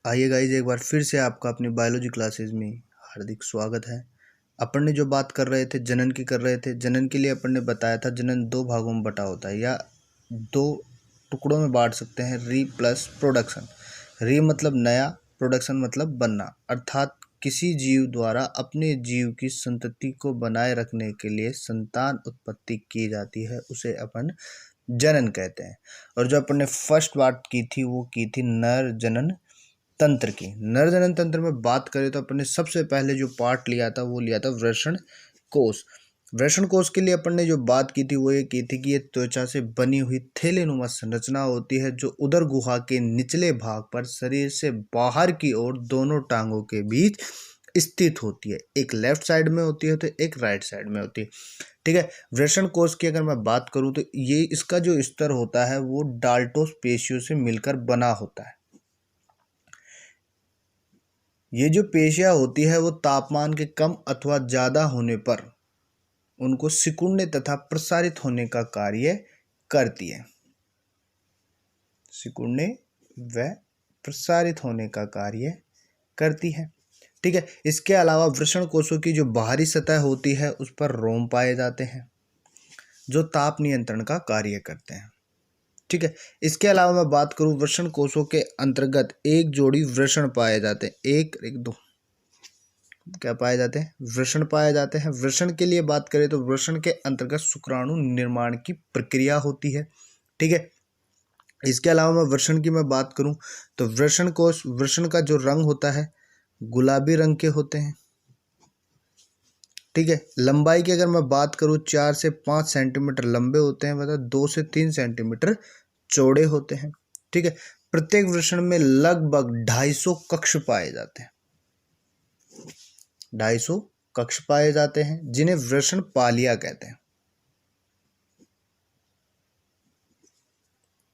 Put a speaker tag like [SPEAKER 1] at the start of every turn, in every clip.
[SPEAKER 1] आइए गाइज, एक बार फिर से आपका अपनी बायोलॉजी क्लासेस में हार्दिक स्वागत है। अपन ने जो बात कर रहे थे जनन की कर रहे थे। जनन के लिए अपन ने बताया था जनन दो भागों में बटा होता है या दो टुकड़ों में बांट सकते हैं, री प्लस प्रोडक्शन। री मतलब नया, प्रोडक्शन मतलब बनना, अर्थात किसी जीव द्वारा अपने जीव की संतति को बनाए रखने के लिए संतान उत्पत्ति की जाती है, उसे अपन जनन कहते हैं। और जो अपन ने फर्स्ट बात की थी वो की थी नर जनन तंत्र की। नर जनन तंत्र में बात करें तो अपन ने सबसे पहले जो पार्ट लिया था वो लिया था वृषण कोश। वृषण कोश के लिए अपन ने जो बात की थी वो ये की थी कि ये त्वचा से बनी हुई थैलेनुमा संरचना होती है जो उदर गुहा के निचले भाग पर शरीर से बाहर की ओर दोनों टांगों के बीच स्थित होती है। एक लेफ्ट साइड में होती है तो एक राइट साइड में होती है। ठीक है। वृषण कोश की अगर मैं बात करूं तो ये इसका जो स्तर होता है वो डाल्टोस पेशियों से मिलकर बना होता है। ये जो पेशियां होती है वो तापमान के कम अथवा ज़्यादा होने पर उनको सिकुड़ने तथा प्रसारित होने का कार्य करती है। सिकुड़ने व प्रसारित होने का कार्य करती है। ठीक है। इसके अलावा वृषण कोशों की जो बाहरी सतह होती है उस पर रोम पाए जाते हैं जो ताप नियंत्रण का कार्य करते हैं। ठीक है। इसके अलावा मैं बात करूं, वृषण कोशों के अंतर्गत एक जोड़ी वृषण पाए जाते हैं। एक दो क्या पाए जाते हैं? वृषण पाए जाते हैं। वृषण के लिए बात करें तो वृषण के अंतर्गत शुक्राणु निर्माण की प्रक्रिया होती है। ठीक है। इसके अलावा मैं वृषण की मैं बात करूं तो वृषण कोश, वृषण का जो रंग होता है गुलाबी रंग के होते हैं। ठीक है। लंबाई की अगर मैं बात करूं 4 से 5 सेंटीमीटर लंबे होते हैं, मतलब 2 से 3 सेंटीमीटर चौड़े होते हैं। ठीक है। प्रत्येक वृषण में लगभग 250 कक्ष पाए जाते हैं। 250 कक्ष पाए जाते हैं जिन्हें वृषण पालिया कहते हैं।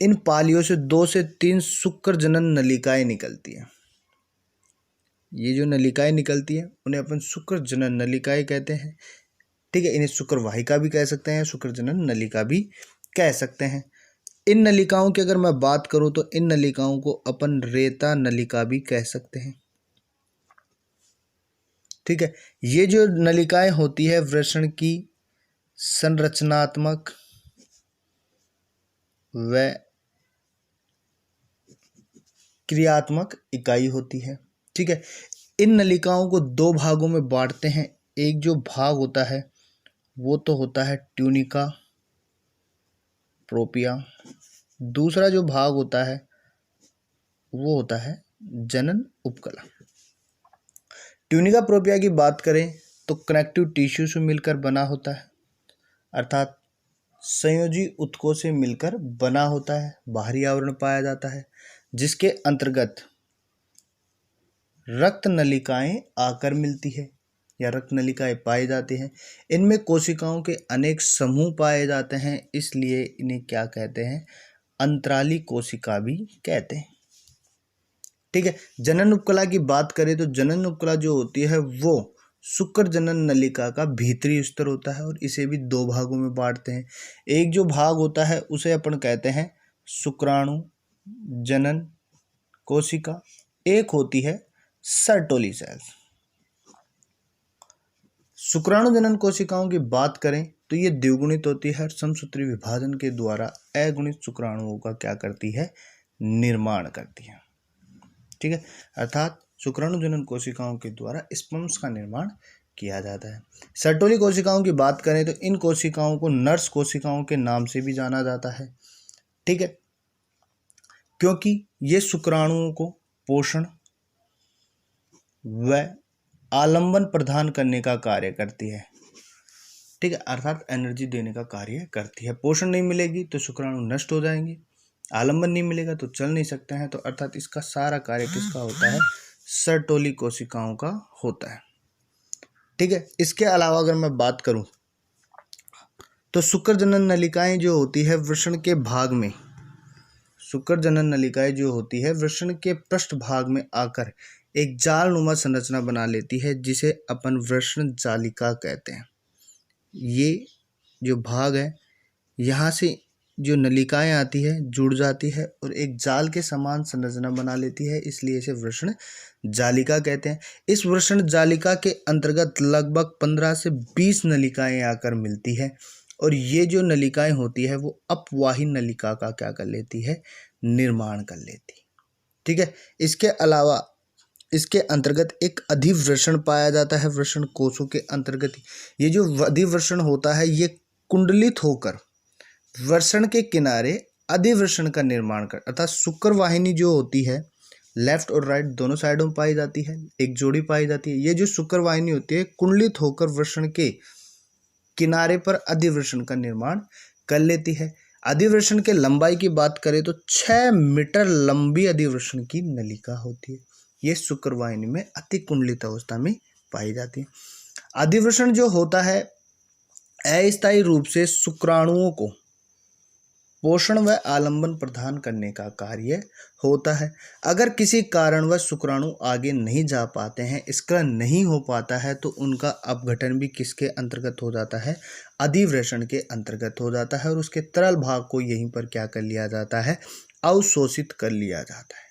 [SPEAKER 1] इन पालियों से 2 से 3 शुक्र जनन नलिकाएं निकलती हैं। ये जो नलिकाएं निकलती हैं उन्हें अपन शुक्र जनन नलिकाएं कहते हैं। ठीक है। इन्हें शुक्र वाहिका भी कह सकते हैं, शुक्र जनन नलिका भी कह सकते हैं। इन नलिकाओं की अगर मैं बात करूं तो इन नलिकाओं को अपन रेता नलिका भी कह सकते हैं। ठीक है। ये जो नलिकाएं होती है वृषण की संरचनात्मक व क्रियात्मक इकाई होती है। ठीक है। इन नलिकाओं को दो भागों में बांटते हैं। एक जो भाग होता है वो तो होता है ट्यूनिका प्रोपिया। दूसरा जो भाग होता है वो होता है जनन उपकला। ट्यूनिका प्रोपिया की बात करें तो कनेक्टिव टिश्यू से मिलकर बना होता है, अर्थात संयोजी ऊतकों से मिलकर बना होता है। बाहरी आवरण पाया जाता है जिसके अंतर्गत रक्त नलिकाएं आकर मिलती है या रक्त नलिकाएं पाई जाती हैं। इनमें कोशिकाओं के अनेक समूह पाए जाते हैं, इसलिए इन्हें क्या कहते हैं? अंतराली कोशिका भी कहते हैं। ठीक है। जनन उपकला की बात करें तो जनन उपकला जो होती है वो शुक्र जनन नलिका का भीतरी स्तर होता है और इसे भी दो भागों में बांटते हैं। एक जो भाग होता है उसे अपन कहते हैं शुक्राणु जनन कोशिका, एक होती है सर्टोली सेल्स। शुक्राणु जनन कोशिकाओं की बात करें तो ये द्विगुणित होती है, समसूत्री विभाजन के द्वारा अगुणित शुक्राणुओं का क्या करती है? निर्माण करती है। ठीक है। अर्थात शुक्राणु जनन कोशिकाओं के द्वारा स्पर्म्स का निर्माण किया जाता है। सर्टोली कोशिकाओं की बात करें तो इन कोशिकाओं को नर्स कोशिकाओं के नाम से भी जाना जाता है। ठीक है। क्योंकि ये शुक्राणुओं को पोषण व आलंबन प्रदान करने का कार्य करती है। ठीक है। अर्थात एनर्जी देने का कार्य करती है। पोषण नहीं मिलेगी तो शुक्राणु नष्ट हो जाएंगे, आलंबन नहीं मिलेगा तो चल नहीं सकते हैं। तो अर्थात इसका सारा कार्य किसका होता है? सर्टोली कोशिकाओं का होता है। ठीक है। इसके अलावा अगर मैं बात करूं तो शुक्र जनन नलिकाएं जो होती है वृषण के भाग में, शुक्र जनन नलिकाएं जो होती है वृषण के पृष्ठ भाग में आकर एक जालनुमा संरचना बना लेती है जिसे अपन वृषण जालिका कहते हैं। ये जो भाग है यहाँ से जो नलिकाएं आती है जुड़ जाती है और एक जाल के समान संरचना बना लेती है, इसलिए इसे वृषण जालिका कहते हैं। इस वृषण जालिका के अंतर्गत लगभग 15 से 20 नलिकाएं आकर मिलती है और ये जो नलिकाएं होती है वो अपवाही नलिका का क्या कर लेती है, निर्माण कर लेती। ठीक है, इसके अलावा इसके अंतर्गत एक अधिवृषण पाया जाता है, वृषण कोशों के अंतर्गत। ये जो अधिवृषण होता है ये कुंडलित होकर वृषण के किनारे अधिवृषण का निर्माण कर, अर्थात शुक्र वाहिनी जो होती है लेफ्ट और राइट दोनों साइडों में पाई जाती है, एक जोड़ी पाई जाती है। ये जो शुक्र वाहिनी होती है कुंडलित होकर वृषण के किनारे पर अधिवृषण का निर्माण कर लेती है। अधिवृषण के लंबाई की बात करें तो 6 मीटर लंबी अधिवृषण की नलिका होती है। ये शुक्र वाहिनी में अति कुंडलित अवस्था में पाई जाती है। अधिवृषण जो होता है अस्थायी रूप से शुक्राणुओं को पोषण व आलंबन प्रदान करने का कार्य होता है। अगर किसी कारणवश शुक्राणु आगे नहीं जा पाते हैं, स्खलन नहीं हो पाता है, तो उनका अपघटन भी किसके अंतर्गत हो जाता है, अधिवृषण के अंतर्गत हो जाता है और उसके तरल भाग को यहीं पर क्या कर लिया जाता है, अवशोषित कर लिया जाता है।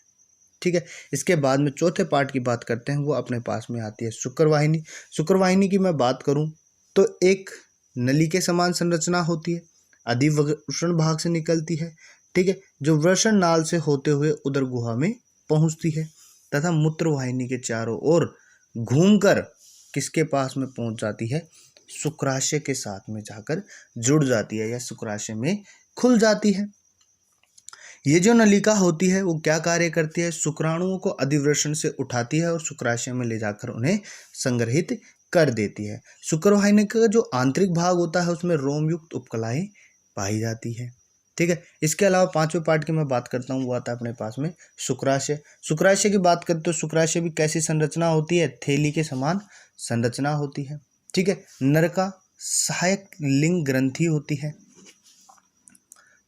[SPEAKER 1] ठीक है, इसके बाद में चौथे पार्ट की बात करते हैं, वो अपने पास में आती है शुक्र वाहिनी। शुक्र वाहिनी की मैं बात करूं तो एक नली के समान संरचना होती है, अधिवृषण भाग से निकलती है। ठीक है, जो वृषण नाल से होते हुए उदर गुहा में पहुंचती है तथा मूत्र वाहिनी के चारों ओर घूमकर किसके पास में पहुंच जाती है, शुक्राशय के साथ में जाकर जुड़ जाती है या शुक्राशय में खुल जाती है। ये जो नलिका होती है वो क्या कार्य करती है, शुक्राणुओं को अधिवृषण से उठाती है और शुक्राशय में ले जाकर उन्हें संग्रहित कर देती है। शुक्र वाहिनी का जो आंतरिक भाग होता है उसमें रोमयुक्त उपकलाएं पाई जाती है। ठीक है, इसके अलावा पांचवें पार्ट की मैं बात करता हूँ, वो आता है अपने पास में शुक्राशय। शुक्राशय की बात करते तो शुक्राशय भी कैसी संरचना होती है, थैली के समान संरचना होती है। ठीक है, नर का सहायक लिंग ग्रंथि होती है।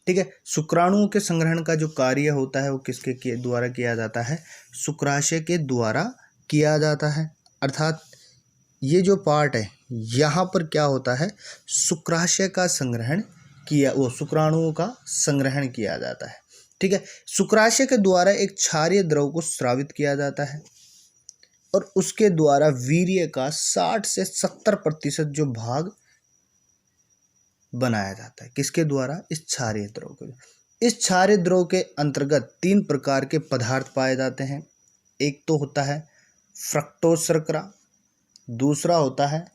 [SPEAKER 1] ठीक है, शुक्राणुओं के संग्रहण का जो कार्य होता है वो किसके द्वारा किया जाता है, शुक्राशय के द्वारा किया जाता है। अर्थात ये जो पार्ट है यहाँ पर क्या होता है, शुक्राशय का संग्रहण किया, वो शुक्राणुओं का संग्रहण किया जाता है। ठीक है, शुक्राशय के द्वारा एक क्षारीय द्रव को स्रावित किया जाता है और उसके द्वारा वीर्य का 60 से 70% जो भाग बनाया जाता है, किसके द्वारा, इस क्षारीय द्रव के। इस क्षारीय द्रव के अंतर्गत 3 प्रकार के पदार्थ पाए जाते हैं। एक तो होता है फ्रक्टोज शर्करा, दूसरा होता है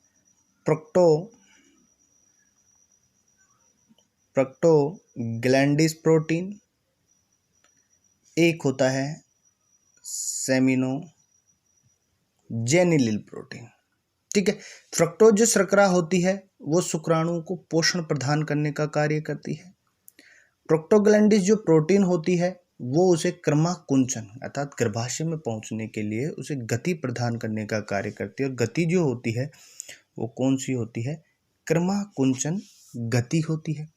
[SPEAKER 1] प्रोक्टोग्लैंडिस प्रोटीन, एक होता है सेमिनोजेनिलिल प्रोटीन। ठीक है, फ्रक्टोज जो शर्करा होती है वो शुक्राणुओं को पोषण प्रदान करने का कार्य करती है। प्रोक्टोग्लैंडिस जो प्रोटीन होती है वो उसे क्रमाकुंचन अर्थात गर्भाशय में पहुंचने के लिए उसे गति प्रदान करने का कार्य करती है और गति जो होती है वो कौन सी होती है, क्रमाकुंचन गति होती है।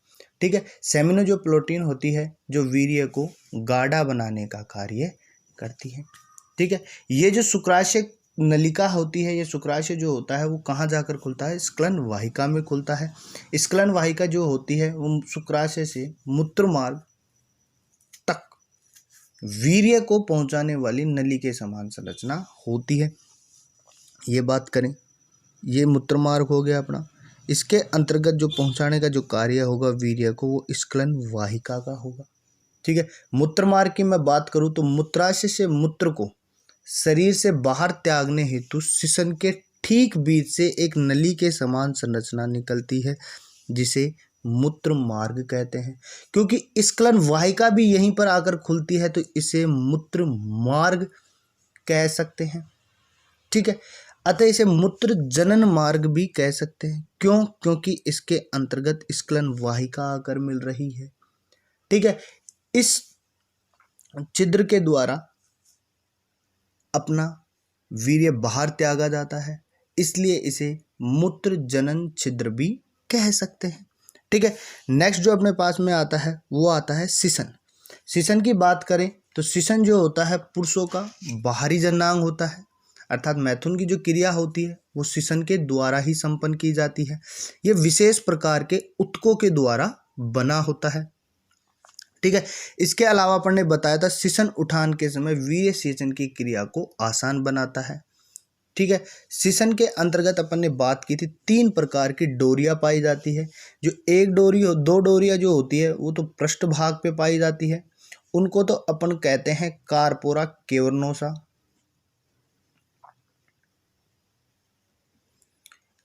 [SPEAKER 1] ठीक है, सेमिनो जो प्रोटीन होती है जो वीर्य को गाढ़ा बनाने का कार्य करती है। ठीक है, ये जो शुक्राशय नलिका होती है, ये शुक्राशय जो होता है वो कहाँ जाकर खुलता है, स्खलन वाहिका में खुलता है। स्खलन वाहिका जो होती है वो शुक्राशय से मूत्र मार्ग तक वीर्य को पहुंचाने वाली नली के समान संरचना होती है। ये बात करें, ये मूत्र मार्ग हो गया अपना, इसके अंतर्गत जो पहुंचाने का जो कार्य होगा वीर्य को वो स्खलन वाहिका का होगा। ठीक है, मूत्र मार्ग की मैं बात करूं तो मूत्राशय से मूत्र को शरीर से बाहर त्यागने हेतु शिशन के ठीक बीच से एक नली के समान संरचना निकलती है जिसे मूत्र मार्ग कहते हैं। क्योंकि स्खलन वाहिका भी यहीं पर आकर खुलती है तो इसे मूत्र मार्ग कह सकते हैं। ठीक है, अतः इसे मूत्र जनन मार्ग भी कह सकते हैं। क्यों, क्योंकि इसके अंतर्गत स्खलन वाहिका आकर मिल रही है। ठीक है, इस छिद्र के द्वारा अपना वीर्य बाहर त्यागा जाता है, इसलिए इसे मूत्र जनन छिद्र भी कह सकते हैं। ठीक है, नेक्स्ट जो अपने पास में आता है वो आता है शिशन। शिशन की बात करें तो शिशन जो होता है पुरुषों का बाहरी जननांग होता है, अर्थात मैथुन की जो क्रिया होती है वो शिशन के द्वारा ही संपन्न की जाती है। ये विशेष प्रकार के उत्तकों के द्वारा बना होता है। ठीक है। इसके अलावा अपन ने बताया था सिसन उठान के समय वीर्य सेचन की क्रिया को आसान बनाता है। ठीक है। सिसन के अंतर्गत अपन ने बात की थी 3 प्रकार की डोरियां पाई जाती है। जो एक डोरी हो, 2 डोरियां जो होती है वो तो पृष्ठ भाग पे पाई जाती है, उनको तो अपन कहते हैं कार्पोरा केवर्नोसा।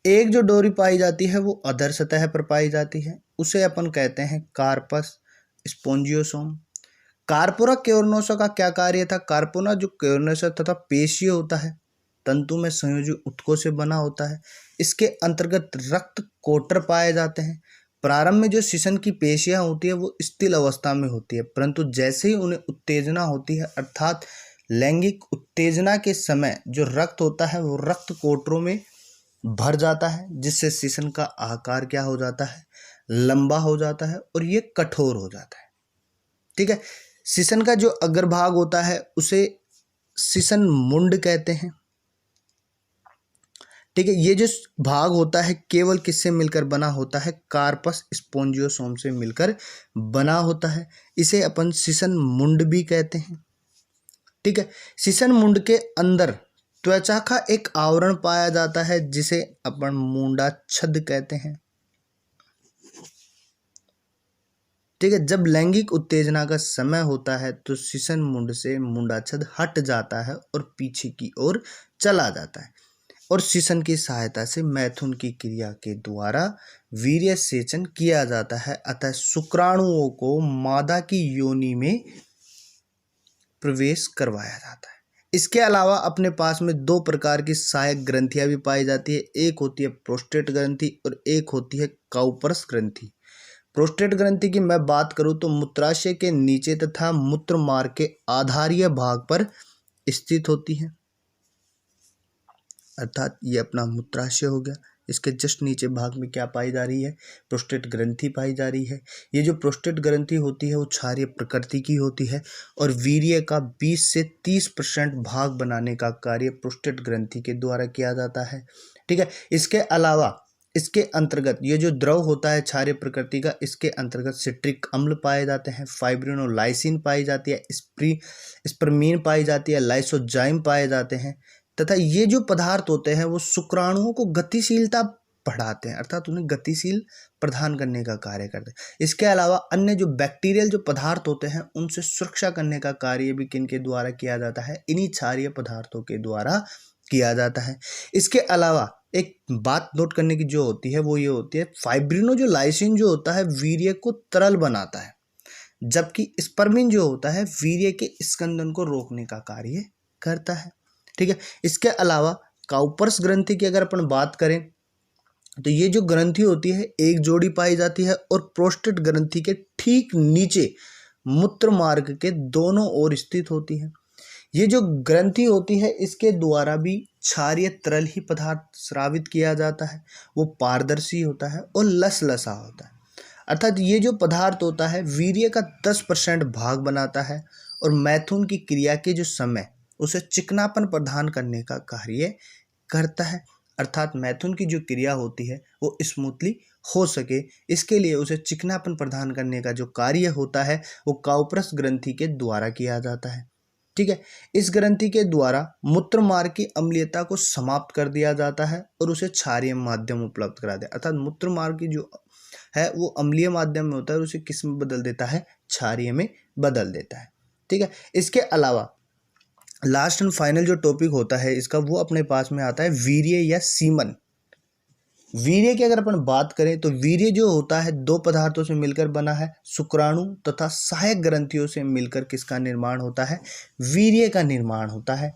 [SPEAKER 1] एक जो डोरी पाई जाती है वो अधर सतह पर पाई जाती है, उसे अपन कहते हैं कार्पस स्पोंजियोसोम। कार्पोरा केवर्नोसा का क्या कार्य था? कार्पोरा जो केवर्नोसा तथा पेशीय होता है, तंतु में संयोजी ऊतकों से बना होता है। इसके अंतर्गत रक्त कोटर पाए जाते हैं। प्रारंभ में जो सिसन की पेशियां होती है वो स्थिर अवस्था में होती है, परंतु जैसे ही उन्हें उत्तेजना होती है अर्थात लैंगिक उत्तेजना के समय जो रक्त होता है वो रक्त कोटरों में भर जाता है, जिससे सिसन का आकार क्या हो जाता है? लंबा हो जाता है और ये कठोर हो जाता है। ठीक है। सिसन का जो अग्रभाग होता है उसे सिसन मुंड कहते हैं। ठीक है। ये जो भाग होता है केवल किससे मिलकर बना होता है? कार्पस स्पोंजियोसोम से मिलकर बना होता है। इसे अपन सिसन मुंड भी कहते हैं। ठीक है। सिसन मुंड के अंदर त्वचा का एक आवरण पाया जाता है जिसे अपन मूंडाच्छद कहते हैं। ठीक है। जब लैंगिक उत्तेजना का समय होता है तो सिसन मुंड से मूंडाच्छद हट जाता है और पीछे की ओर चला जाता है और सिसन की सहायता से मैथुन की क्रिया के द्वारा वीर्य सेचन किया जाता है। अतः शुक्राणुओं को मादा की योनि में प्रवेश करवाया जाता है। इसके अलावा अपने पास में 2 प्रकार की सहायक ग्रंथियां भी पाई जाती है। एक होती है प्रोस्टेट ग्रंथि और एक होती है काउपर्स ग्रंथि। प्रोस्टेट ग्रंथि की मैं बात करूं तो मूत्राशय के नीचे तथा मूत्र मार्ग के आधारीय भाग पर स्थित होती है, अर्थात ये अपना मूत्राशय हो गया। इसके जस्ट नीचे भाग में क्या पाई जा रही है? प्रोस्टेट ग्रंथि पाई जा रही है। ये जो प्रोस्टेट ग्रंथि होती है वो क्षारीय प्रकृति की होती है और वीर्य का 20 से 30% भाग बनाने का कार्य प्रोस्टेट ग्रंथि के द्वारा किया जाता है। ठीक है। इसके अलावा इसके अंतर्गत ये जो द्रव होता है क्षारीय प्रकृति का, इसके अंतर्गत सिट्रिक अम्ल पाए जाते हैं, फाइब्रिनोलाइसिन पाई जाती है, स्पर्मीन पाई जाती है, लाइसोजाइम पाए जाते हैं तथा ये जो पदार्थ होते हैं वो शुक्राणुओं को गतिशीलता बढ़ाते हैं, अर्थात उन्हें गतिशील प्रदान करने का कार्य करते हैं। इसके अलावा अन्य जो बैक्टीरियल जो पदार्थ होते हैं उनसे सुरक्षा करने का कार्य भी किन के द्वारा किया जाता है? इन्हीं क्षारीय पदार्थों के द्वारा किया जाता है। इसके अलावा एक बात नोट करने की जो होती है वो ये होती है, फाइब्रिनो जो लाइसिन जो होता है वीर्य को तरल बनाता है, जबकि स्पर्मिन जो होता है वीर्य के स्कंदन को रोकने का कार्य करता है। ठीक है। इसके अलावा काउपर्स ग्रंथि की अगर अपन बात करें तो ये जो ग्रंथि होती है एक जोड़ी पाई जाती है और प्रोस्टेट ग्रंथि के ठीक नीचे मूत्र मार्ग के दोनों ओर स्थित होती है। ये जो ग्रंथि होती है इसके द्वारा भी क्षारीय तरल ही पदार्थ स्रावित किया जाता है। वो पारदर्शी होता है और लसलसा होता है, अर्थात ये जो पदार्थ होता है वीर्य का 10% भाग बनाता है और मैथुन की क्रिया के जो समय उसे चिकनापन प्रदान करने का कार्य करता है, अर्थात मैथुन की जो क्रिया होती है वो स्मूथली हो सके इसके लिए उसे चिकनापन प्रदान करने का जो कार्य होता है वो काउपर्स ग्रंथि के द्वारा किया जाता है। ठीक है। इस ग्रंथि के द्वारा मूत्र मार्ग की अम्लीयता को समाप्त कर दिया जाता है और उसे क्षारीय माध्यम उपलब्ध करा दिया, अर्थात मूत्र मार्ग की जो है वो अम्लीय माध्यम में होता है और उसे किस में बदल देता है? क्षारीय में बदल देता है। ठीक है। इसके अलावा लास्ट एंड फाइनल जो टॉपिक होता है इसका वो अपने पास में आता है वीर्य या सीमन। वीर्य की अगर अपन बात करें तो वीर्य जो होता है 2 पदार्थों से मिलकर बना है, शुक्राणु तथा सहायक ग्रंथियों से मिलकर किसका निर्माण होता है? वीर्य का निर्माण होता है।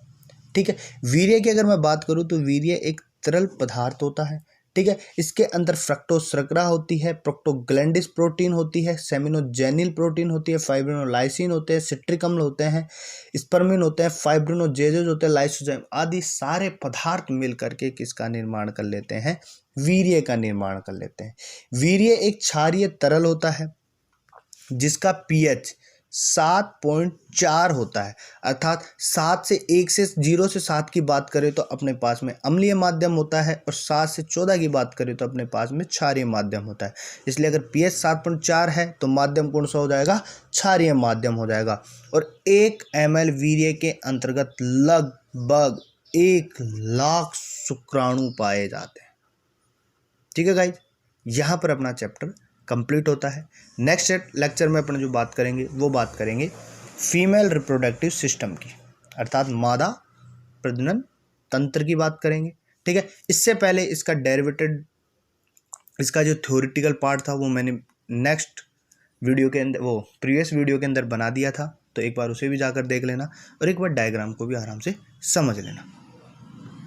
[SPEAKER 1] ठीक है। वीर्य की अगर मैं बात करूं तो वीर्य एक तरल पदार्थ होता है। ठीक है। इसके अंदर फ्रक्टोज शर्करा होती है, प्रोक्टोग्लैंडिस प्रोटीन होती है, सेमिनोजेनिल प्रोटीन होती है, फाइब्रिनोलाइसिन होते हैं, सिट्रिक अम्ल होते हैं, स्पर्मिन होते हैं, फाइब्रिनोजेजेज होते हैं, लाइसोजाइम आदि सारे पदार्थ मिलकर के किसका निर्माण कर लेते हैं? वीर्य का निर्माण कर लेते हैं। वीर्य एक क्षारीय तरल होता है जिसका पीएच 7.4 होता है। अर्थात 7 से 1 से 0 से 7 की बात करें तो अपने पास में अम्लीय माध्यम होता है, और 7 से 14 की बात करें तो अपने पास में क्षारीय माध्यम होता है। इसलिए अगर pH 7.4 है तो माध्यम कौन सा हो जाएगा? क्षारीय माध्यम हो जाएगा। और 1 ml वीर्य के अंतर्गत लगभग 1 लाख शुक्राणु पाए जाते हैं। ठीक है गाइज, यहाँ पर अपना चैप्टर कंप्लीट होता है। नेक्स्ट लेक्चर में अपन जो बात करेंगे वो बात करेंगे फीमेल रिप्रोडक्टिव सिस्टम की, अर्थात मादा प्रजनन तंत्र की बात करेंगे। ठीक है, इससे पहले इसका डेरिवेटेड, इसका जो थ्योरेटिकल पार्ट था वो मैंने नेक्स्ट वीडियो के अंदर, वो प्रीवियस वीडियो के अंदर बना दिया था, तो एक बार उसे भी जाकर देख लेना और एक बार डायग्राम को भी आराम से समझ लेना।